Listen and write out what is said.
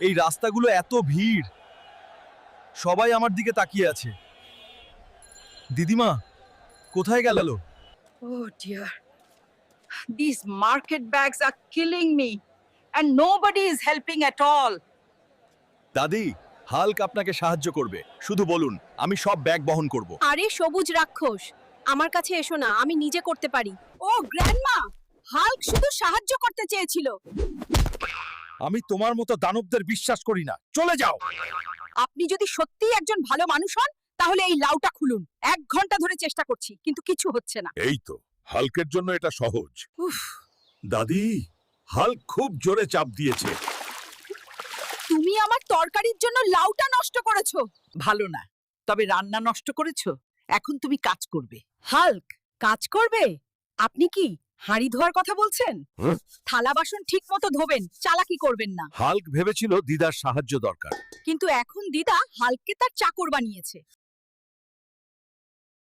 এই রাস্তাগুলো এত ভিড়, সবাই আমার দিকে তাকিয়ে আছে। দিদিমা কোথায় গেল? Oh dear. These market bags are killing me. And nobody is helping at all. দাদি, হাল্ক আপনাকে সাহায্য করবে, শুধু বলুন, আমি সব ব্যাগ বহন করব। আরে সবুজ রাক্ষস, আমার কাছে এসো না, আমি নিজে করতে পারি। ও গ্র্যান্ডমা, হাল্ক শুধু সাহায্য করতে চেয়েছিল। আমি তোমার মতো দানবদের বিশ্বাস করি না, চলে যাও। আপনি যদি সত্যিই একজন ভালো মানুষ হন তাহলে এই লাউটা খুলুন। 1 ঘন্টা ধরে চেষ্টা করছি কিন্তু কিছু হচ্ছে না। এই তো, হাল্কের জন্য এটা সহজ। উফ, দাদি, হাল্ক খুব জোরে চাপ দিয়েছে। তুমি আমার তরকারির জন্য লাউটা নষ্ট করেছো। ভালো না, তবে রান্না নষ্ট করেছো। এখন তুমি কাজ করবে। হাল্ক কাজ করবে? আপনি কি হাঁড়ি ধোয়ার কথা বলছেন? হ্যাঁ? থালা বাসন ঠিকমতো ধোবেন, চালাকি করবেন না। হাল্ক ভেবেছিল দিদার সাহায্য দরকার। কিন্তু এখন দিদা হাল্ককে তার চাকর বানিয়েছে।